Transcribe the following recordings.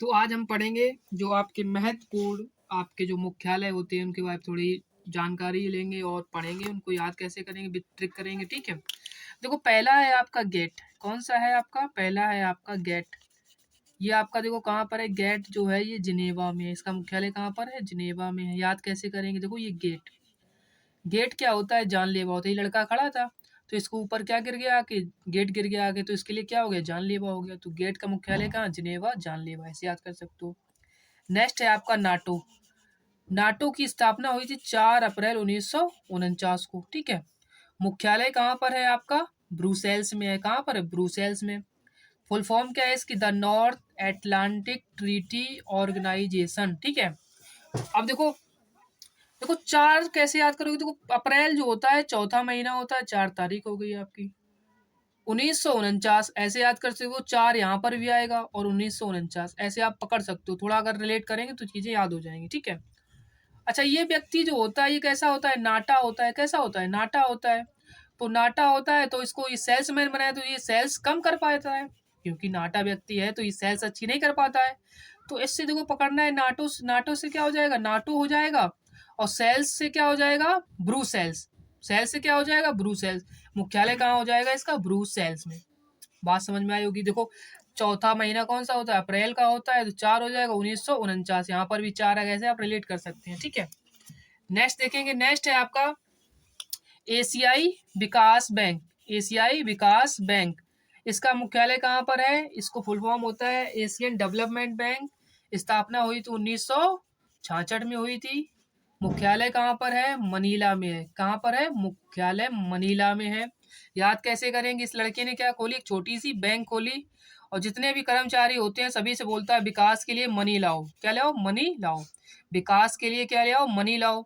तो आज हम पढ़ेंगे जो आपके महत्वपूर्ण आपके जो मुख्यालय होते हैं उनके बारे में थोड़ी जानकारी लेंगे और पढ़ेंगे, उनको याद कैसे करेंगे, बिट ट्रिक करेंगे। ठीक है, देखो पहला है आपका गेट। कौन सा है आपका? पहला है आपका गेट। ये आपका देखो कहाँ पर है, गेट जो है ये जिनेवा में है। इसका मुख्यालय कहाँ पर है? जिनेवा में है। याद कैसे करेंगे? देखो ये गेट, गेट क्या होता है? जानलेवा होता है। ये लड़का खड़ा था तो इसको ऊपर क्या गिर गया आके, गेट गिर गया आगे, तो इसके लिए क्या हो गया? जानलेवा हो गया। तो गेट का मुख्यालय कहाँ? जिनेवा, जानलेवा, ऐसे याद कर सकते हो। नेक्स्ट है आपका नाटो। नाटो की स्थापना हुई थी 4 अप्रैल 1949 को। ठीक है, मुख्यालय कहाँ पर है आपका? ब्रुसेल्स में है। कहाँ पर है? ब्रुसेल्स में। फुल फॉर्म क्या है इसकी? The North Atlantic Treaty Organization. ठीक है, अब देखो, देखो चार कैसे याद करोगे? देखो अप्रैल जो होता है चौथा महीना होता है, 4 तारीख हो गई आपकी। 1949 ऐसे याद कर सकते हो, 4 यहाँ पर भी आएगा और 1949 ऐसे आप पकड़ सकते हो। थोड़ा अगर रिलेट करेंगे तो चीजें याद हो जाएंगी। ठीक है, अच्छा ये व्यक्ति जो होता है ये कैसा होता है? नाटा होता है। कैसा होता है? नाटा होता है। तो नाटा होता है तो इसको ये सेल्समैन बनाया तो ये सेल्स कम कर पाता है, क्योंकि नाटा व्यक्ति है तो ये सेल्स अच्छी नहीं कर पाता है। तो इससे देखो पकड़ना है, नाटो, नाटो से क्या हो जाएगा? नाटो हो जाएगा। और सेल्स से क्या हो जाएगा? ब्रूसेल्स। सेल्स से क्या हो जाएगा? ब्रूसेल्स। मुख्यालय कहाँ हो जाएगा इसका? ब्रूसेल्स में। बात समझ में आई होगी। देखो चौथा महीना कौन सा होता है? अप्रैल का होता है, तो 4 हो जाएगा 1949। यहाँ पर भी 4 है, कैसे आप रिलेट कर सकते हैं। ठीक है, नेक्स्ट देखेंगे। नेक्स्ट है आपका एशियाई विकास बैंक। एशियाई विकास बैंक, इसका मुख्यालय कहाँ पर है? इसको फुल फॉर्म होता है एशियन डेवलपमेंट बैंक। स्थापना हुई थी 1966 में हुई थी। मुख्यालय कहाँ पर है? मनीला में है। कहाँ पर है? मुख्यालय मनीला में है। याद कैसे करेंगे? इस लड़के ने क्या खोली? एक छोटी सी बैंक खोली और जितने भी कर्मचारी होते हैं सभी से बोलता है विकास के लिए मनी लाओ। क्या लाओ? मनी लाओ। विकास के लिए क्या लाओ? मनी लाओ।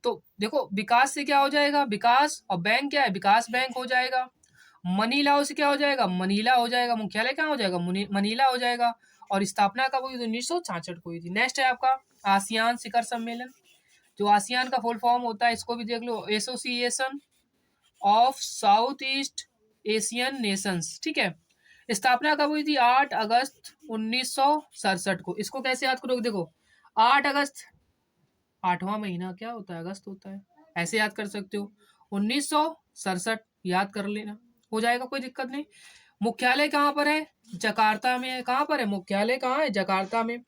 तो देखो विकास से क्या हो जाएगा? विकास, और बैंक क्या है? विकास बैंक हो जाएगा। मनीला से क्या हो जाएगा? मनीला हो जाएगा। मुख्यालय कहाँ हो जाएगा? मनीला हो जाएगा। और स्थापना कब हुई थी? 1966 को हुई थी। नेक्स्ट है आपका आसियान शिखर सम्मेलन। जो आसियान का फुल फॉर्म होता है इसको भी देख लो, association of south east Asian nations. ठीक है, स्थापना कब हुई थी? 8 अगस्त 1967 को। इसको कैसे याद करोगे? देखो 8 अगस्त, 8वां महीना क्या होता है? अगस्त होता है। ऐसे याद कर सकते हो। 1967 याद कर लेना, हो जाएगा, कोई दिक्कत नहीं। मुख्यालय कहाँ पर है? जकार्ता में है। कहाँ पर है? मुख्यालय कहाँ है? जकार्ता में।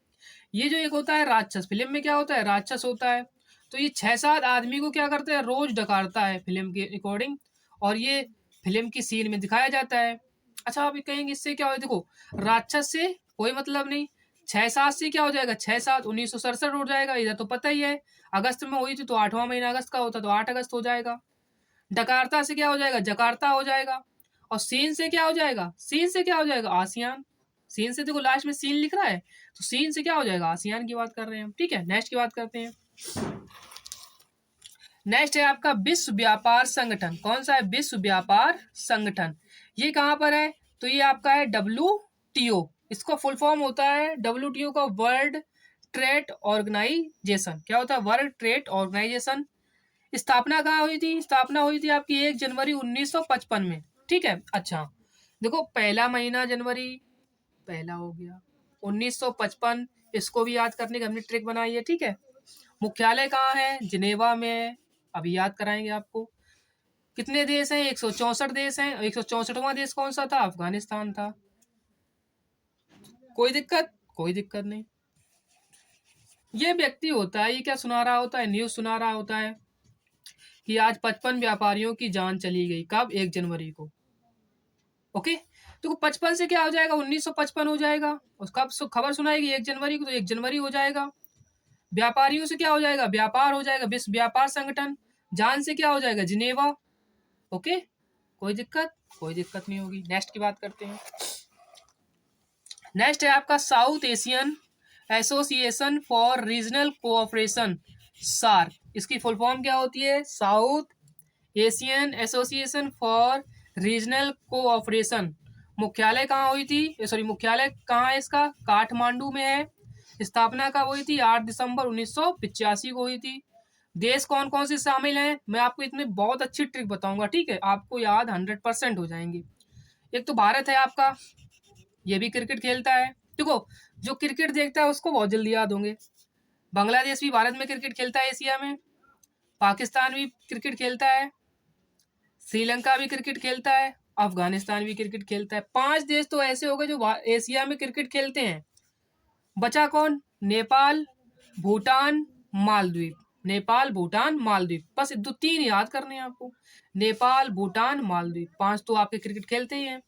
ये जो एक होता है राक्षस, फिल्म में क्या होता है? राक्षस होता है। तो ये 6-7 आदमी को क्या करता है? रोज डकारता है फिल्म के अकॉर्डिंग, और ये फिल्म की सीन में दिखाया जाता है। अच्छा आप कहेंगे इससे क्या हो? देखो राक्षस से कोई मतलब नहीं। 6-7 से क्या हो जाएगा? 6-7 1967 हो जाएगा। इधर तो पता ही है अगस्त में हुई थी तो 8वां महीना अगस्त का होता तो 8 अगस्त हो जाएगा। डकारता से क्या हो जाएगा? जकार्ता हो जाएगा। और सीन से क्या हो जाएगा? सीन से क्या हो जाएगा? आसियान। सीन से देखो लास्ट में सीन लिख रहा है तो सीन से क्या हो जाएगा? आसियान की बात कर रहे हैं हम। ठीक है, नेक्स्ट की बात करते हैं। नेक्स्ट है आपका विश्व व्यापार संगठन। कौन सा है? विश्व व्यापार संगठन। ये कहाँ पर है? तो ये आपका है WTO। इसका फुल फॉर्म होता है WTO का वर्ल्ड ट्रेड ऑर्गेनाइजेशन। क्या होता है? World Trade Organization. स्थापना कहाँ हुई थी? स्थापना हुई थी आपकी 1 जनवरी 1955 में। ठीक है, अच्छा देखो पहला महीना जनवरी, पहला हो गया 1955। इसको भी याद करने की हमने ट्रिक बनाई है। ठीक है, मुख्यालय कहाँ है? जिनेवा में है। अभी याद कराएंगे आपको। कितने देश हैं? 164 देश हैं। 164वां देश कौन सा था? अफगानिस्तान था। कोई दिक्कत? कोई दिक्कत नहीं। ये व्यक्ति होता है, ये क्या सुना रहा होता है? न्यूज सुना रहा होता है कि आज 55 व्यापारियों की जान चली गई। कब? 1 जनवरी को। ओके, तो 55 से क्या हो जाएगा? 1955 हो जाएगा। और कब खबर सुनाएगी? 1 जनवरी को, तो 1 जनवरी हो जाएगा। व्यापारियों से क्या हो जाएगा? व्यापार हो जाएगा, विश्व व्यापार संगठन। जान से क्या हो जाएगा? जिनेवा। ओके, कोई दिक्कत? कोई दिक्कत नहीं होगी। नेक्स्ट की बात करते हैं। नेक्स्ट है आपका South Asian Association for Regional Cooperation, SAARC. इसकी फुल फॉर्म क्या होती है? South Asian Association for Regional Cooperation. मुख्यालय कहाँ हुई थी? सॉरी, मुख्यालय कहाँ है इसका? काठमांडू में है। स्थापना कब हुई थी? 8 दिसंबर 1985 को हुई थी। देश कौन कौन से शामिल हैं? मैं आपको इसमें बहुत अच्छी ट्रिक बताऊंगा। ठीक है, आपको याद 100% हो जाएंगे। एक तो भारत है आपका, ये भी क्रिकेट खेलता है। देखो जो क्रिकेट देखता है उसको बहुत जल्दी याद होंगे। बांग्लादेश भी भारत में क्रिकेट खेलता है एशिया में, पाकिस्तान भी क्रिकेट खेलता है, श्रीलंका भी क्रिकेट खेलता है, अफगानिस्तान भी क्रिकेट खेलता है। 5 देश तो ऐसे हो गए जो एशिया में क्रिकेट खेलते हैं। बचा कौन? नेपाल, भूटान, मालदीव। नेपाल, भूटान, मालदीव, बस 2-3 याद करने हैं आपको। नेपाल, भूटान, मालदीव, 5 तो आपके क्रिकेट खेलते ही हैं।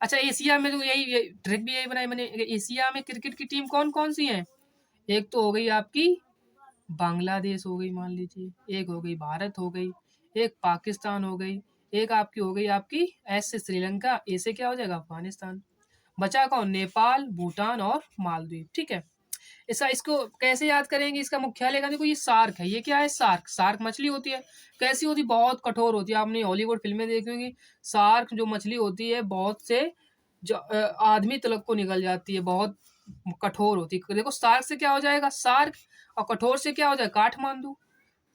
अच्छा एशिया में तो यही ट्रिक भी यही बनाई मैंने। एशिया में क्रिकेट की टीम कौन कौन सी है? एक तो हो गई आपकी बांग्लादेश हो गई मान लीजिए, एक हो गई भारत हो गई, एक पाकिस्तान हो गई, एक आपकी हो गई आपकी एस से श्रीलंका, ए से क्या हो जाएगा अफगानिस्तान। बचा कौन? नेपाल, भूटान और मालदीव। ठीक है, इसको कैसे याद करेंगे? इसका मुख्यालय का देखो ये सार्क है। ये क्या है? सार्क। सार्क मछली होती है। कैसी होती है? बहुत कठोर होती है। आपने हॉलीवुड फिल्में देखी होंगी। सार्क जो मछली होती है बहुत से आदमी तलक को निकल जाती है, बहुत कठोर होती है। देखो सार्क से क्या हो जाएगा? सार्क। और कठोर से क्या हो जाएगा? काठमांडू।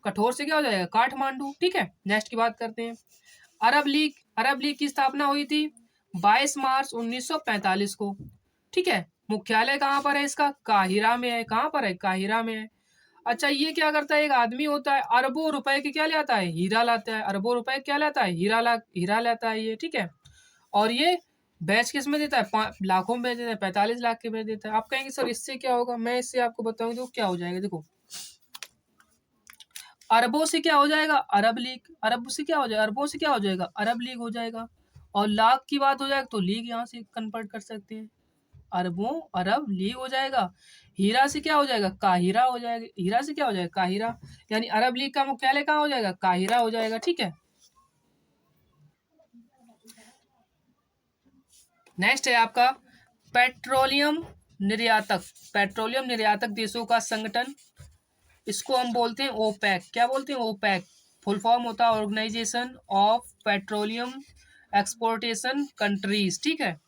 कठोर से क्या हो जाएगा? काठमांडू। ठीक है, नेक्स्ट की बात करते हैं। अरब लीग। अरब लीग की स्थापना हुई थी 22 मार्च 1945 को। ठीक है, मुख्यालय कहाँ पर है इसका? काहिरा में है। कहाँ पर है? काहिरा में है। अच्छा ये क्या करता है? एक आदमी होता है, अरबों रुपए के क्या लाता है? हीरा लाता है। अरबों रुपए क्या लाता है? हीरा लाता है ये। ठीक है, और ये बैच किस में देता है? लाखों में बेच देता है, 45 लाख के बेच देता है। आप कहेंगे सर इससे क्या होगा? मैं इससे आपको बताऊंगा तो क्या हो जाएगा। देखो अरबों से क्या हो जाएगा? अरब लीग। अरब से क्या हो जाएगा? अरबों से क्या हो जाएगा? अरब लीग हो जाएगा। और लाख की बात हो जाएगा तो लीग यहाँ से कन्वर्ट कर सकते हैं। अरबों अरब लीग हो जाएगा। हीरा से क्या हो जाएगा? काहिरा हो जाएगा। हीरा से क्या हो जाएगा? काहिरा। यानी अरब लीग का मुख्यालय कहाँ हो जाएगा? काहिरा हो जाएगा। ठीक है, नेक्स्ट है आपका पेट्रोलियम निर्यातक। पेट्रोलियम निर्यातक देशों का संगठन, इसको हम बोलते हैं ओपेक। क्या बोलते हैं? ओपेक। फुल फॉर्म होता है organisation of petroleum exportation countries. ठीक है,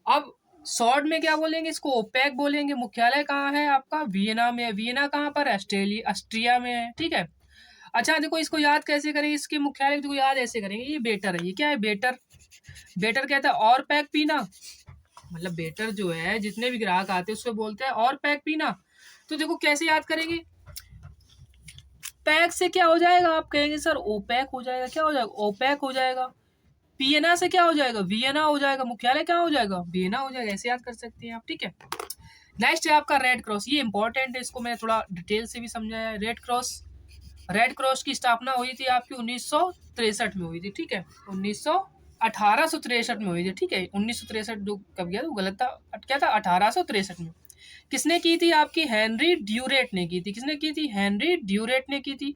अब शॉर्ट में क्या बोलेंगे? इसको ओपेक बोलेंगे। मुख्यालय कहाँ है आपका? वियना में है। वियना कहाँ पर है? ऑस्ट्रिया में है। ठीक है, अच्छा देखो इसको याद कैसे करेंगे? इसके मुख्यालय को याद ऐसे करेंगे। ये बेटर है। ये क्या है? बेटर। बेटर कहता है और पैक पीना। मतलब बेटर जो है जितने भी ग्राहक आते हैं उसको बोलते हैं और पैक पीना। तो देखो कैसे याद करेंगे? पैक से क्या हो जाएगा? आप कहेंगे सर ओपैक हो जाएगा। क्या हो जाएगा? ओपैक हो जाएगा। पियना से क्या हो जाएगा? वियना हो जाएगा। मुख्यालय क्या हो जाएगा? वियना हो जाएगा। ऐसे याद कर सकते हैं आप। ठीक है, नेक्स्ट है आपका रेड क्रॉस। ये इंपॉर्टेंट है, इसको मैंने थोड़ा डिटेल से भी समझाया है। Red cross. रेड क्रॉस की स्थापना हुई थी आपकी 1963 में हुई थी। ठीक है, 1863 में हुई थी। ठीक है, 1963 जो कब गया तो गलत था। क्या था? 1863 में। किसने की थी? आपकी हेनरी ड्यूरेट ने की थी। किसने की थी? हेनरी ड्यूरेट ने की थी।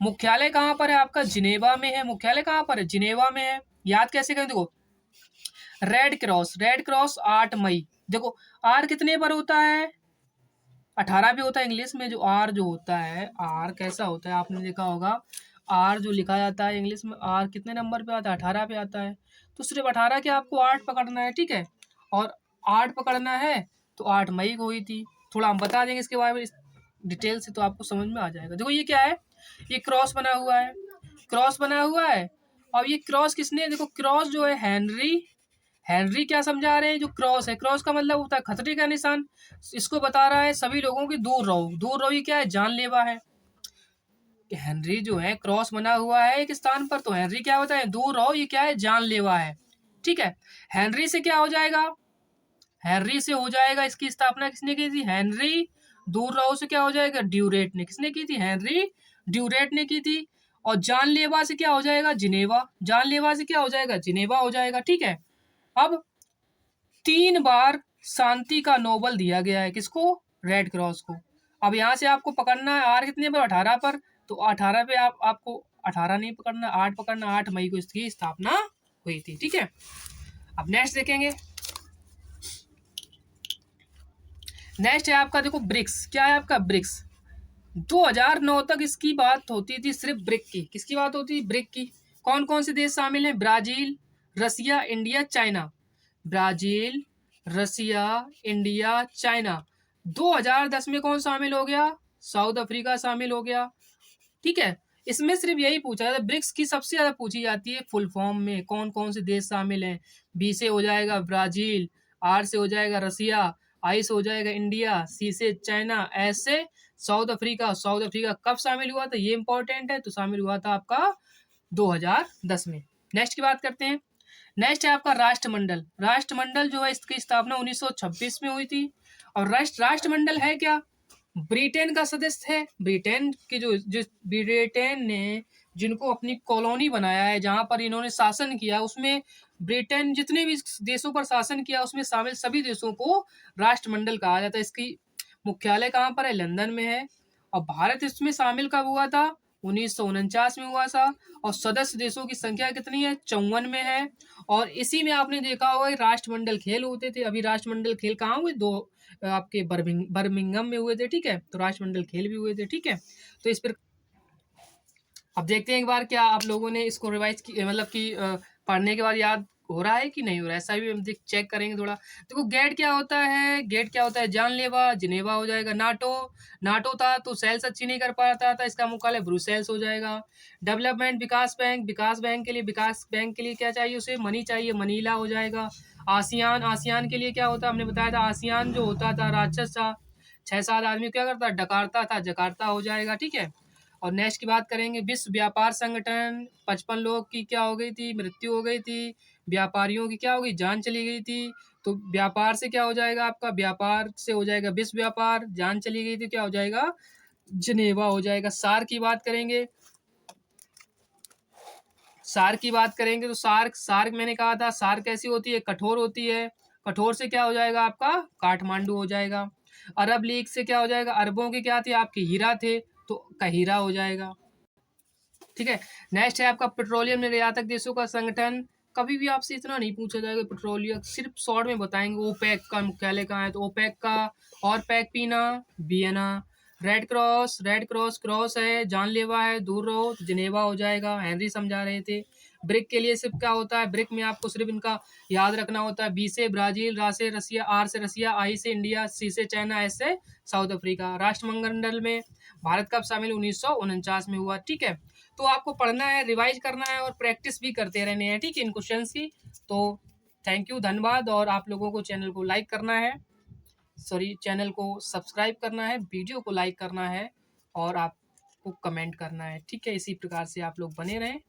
मुख्यालय कहाँ पर है आपका? जिनेवा में है। मुख्यालय कहाँ पर है? जिनेवा में है। याद कैसे करें? देखो रेड क्रॉस। रेड क्रॉस 8 मई। देखो आर कितने पर होता है? 18 पे होता है। इंग्लिश में जो आर जो होता है, आर कैसा होता है आपने देखा होगा। आर जो लिखा जाता है इंग्लिश में, आर कितने नंबर पे आता है? 18 पे आता है। तो सिर्फ 18 के आपको 8 पकड़ना है। ठीक है, और 8 पकड़ना है तो 8 मई को हुई थी। थोड़ा हम बता देंगे इसके बारे में डिटेल से तो आपको समझ में आ जाएगा। देखो ये क्या है? ये क्रॉस बना हुआ है। क्रॉस बना हुआ है। और ये क्रॉस किसने? देखो क्रॉस जो है हेनरी। हेनरी क्या समझा रहे हैं? जो क्रॉस है, क्रॉस का मतलब होता है खतरे का निशान। इसको बता रहा है सभी लोगों की दूर रहो। दूर रहो ये क्या है? जानलेवा है। कि हेनरी जो है क्रॉस बना हुआ है एक स्थान पर, तो हेनरी क्या होता है? दूर रहो ये क्या है? जानलेवा है। ठीक है, हेनरी से क्या हो जाएगा? हेनरी से हो जाएगा। इसकी स्थापना किसने की थी? हेनरी। दूर रहो से क्या हो जाएगा? ड्यूरेट ने। किसने की थी? हेनरी ड्यूरेट ने की थी। और जानलेवा से क्या हो जाएगा? जिनेवा। जानलेवा से क्या हो जाएगा? जिनेवा हो जाएगा। ठीक है, अब 3 बार शांति का नोबल दिया गया है। किसको? रेड क्रॉस को। अब यहाँ से आपको पकड़ना है आर कितने पर? 18 पर। तो 18 पे आपको 18 नहीं पकड़ना, 8 पकड़ना। 8 मई को इसकी स्थापना हुई थी। ठीक है, अब नेक्स्ट देखेंगे। नेक्स्ट है आपका देखो ब्रिक्स। क्या है आपका? ब्रिक्स। 2009 तक इसकी बात होती थी सिर्फ ब्रिक की। किसकी बात होती थी? ब्रिक की। कौन कौन से देश शामिल हैं? ब्राजील, रसिया, इंडिया, चाइना। ब्राजील, रसिया, इंडिया, चाइना। 2010 में कौन शामिल हो गया? साउथ अफ्रीका शामिल हो गया। ठीक है, इसमें सिर्फ यही पूछा जाता है। ब्रिक्स की सबसे ज्यादा पूछी जाती है फुल फॉर्म में कौन कौन से देश शामिल हैं। बी से हो जाएगा ब्राजील, आर से हो जाएगा रसिया, आई से हो जाएगा इंडिया, सी से चाइना, एस से साउथ अफ्रीका। साउथ अफ्रीका कब शामिल हुआ था, ये इंपॉर्टेंट है, तो शामिल हुआ था आपका 2010 में। नेक्स्ट की बात करते हैं। नेक्स्ट है आपका राष्ट्रमंडल। राष्ट्रमंडल जो है इसकी स्थापना 1926 में हुई थी। और राष्ट्रमंडल है क्या, ब्रिटेन का सदस्य है। ब्रिटेन के जो ब्रिटेन ने जिनको अपनी कॉलोनी बनाया है, जहां पर इन्होंने शासन किया, उसमें ब्रिटेन जितने भी देशों पर शासन किया उसमें शामिल सभी देशों को राष्ट्रमंडल कहा जाता है। इसकी मुख्यालय कहाँ पर है, लंदन में है। और भारत इसमें शामिल कब हुआ था, 1949 में हुआ था। और सदस्य देशों की संख्या कितनी है, 54 में है। और इसी में आपने देखा होगा राष्ट्रमंडल खेल होते थे। अभी राष्ट्रमंडल खेल कहाँ हुए, दो आपके बर्मिंघम में हुए थे, ठीक है। तो राष्ट्रमंडल खेल भी हुए थे, ठीक है। तो इस पर अब देखते हैं एक बार क्या आप लोगों ने इसको रिवाइज की, मतलब कि पढ़ने के बाद याद हो रहा है कि नहीं हो रहा है, ऐसा भी हम चेक करेंगे थोड़ा। देखो गेट क्या होता है, गेट क्या होता है, जानलेवा। जिनेवा हो जाएगा। नाटो, नाटो था तो सेल्स अच्छी नहीं कर पाता था, इसका मुख्यालय ब्रुसेल्स हो जाएगा। डेवलपमेंट, विकास बैंक, विकास बैंक के लिए क्या चाहिए, उसे मनी चाहिए, मनीला हो जाएगा। आसियान, आसियान के लिए क्या होता है, हमने बताया था आसियान जो होता था राक्षस था, 6-7 आदमी क्या करता, डकारता था, जकार्ता हो जाएगा, ठीक है। और नेक्स्ट की बात करेंगे, विश्व व्यापार संगठन, 55 लोग की क्या हो गई थी, मृत्यु हो गई थी। व्यापारियों की क्या हो गई, जान चली गई थी। तो व्यापार से क्या हो जाएगा आपका, व्यापार से हो जाएगा विश्व व्यापार, जान चली गई थी, क्या हो जाएगा, जिनेवा हो जाएगा। सार की बात करेंगे, सार की बात करेंगे तो सार्क, सार्क मैंने कहा था सार्क कैसी होती है, कठोर होती है। कठोर से क्या हो जाएगा आपका, काठमांडू हो जाएगा। अरब लीग से क्या हो जाएगा, अरबों के क्या थे आपके, हीरा थे, तो कहीरा हो जाएगा, ठीक है। नेक्स्ट है आपका पेट्रोलियम निर्यातक देशों का संगठन। कभी भी आपसे इतना नहीं पूछा जाएगा पेट्रोलियम, सिर्फ शॉर्ट में बताएंगे। ओपेक का मुख्यालय कहाँ है, तो ओपेक का, और पैक पीना, Vienna. Red cross, red cross cross है, जानलेवा है, दूर रहो, तो जिनेवा हो जाएगा, हेनरी समझा रहे थे। ब्रिक के लिए सिर्फ क्या होता है, ब्रिक में आपको सिर्फ इनका याद रखना होता है, बी से ब्राजील, रा से रसिया, आर से रसिया, आई से इंडिया, सी से चाइना, एस से साउथ अफ्रीका। राष्ट्रमंडल में भारत कब शामिल, 1949 में हुआ, ठीक है। तो आपको पढ़ना है, रिवाइज करना है और प्रैक्टिस भी करते रहने हैं, ठीक है, इन क्वेश्चंस की। तो थैंक यू, धन्यवाद। और आप लोगों को चैनल को लाइक करना है, सॉरी चैनल को सब्सक्राइब करना है, वीडियो को लाइक करना है और आपको कमेंट करना है, ठीक है। इसी प्रकार से आप लोग बने रहें।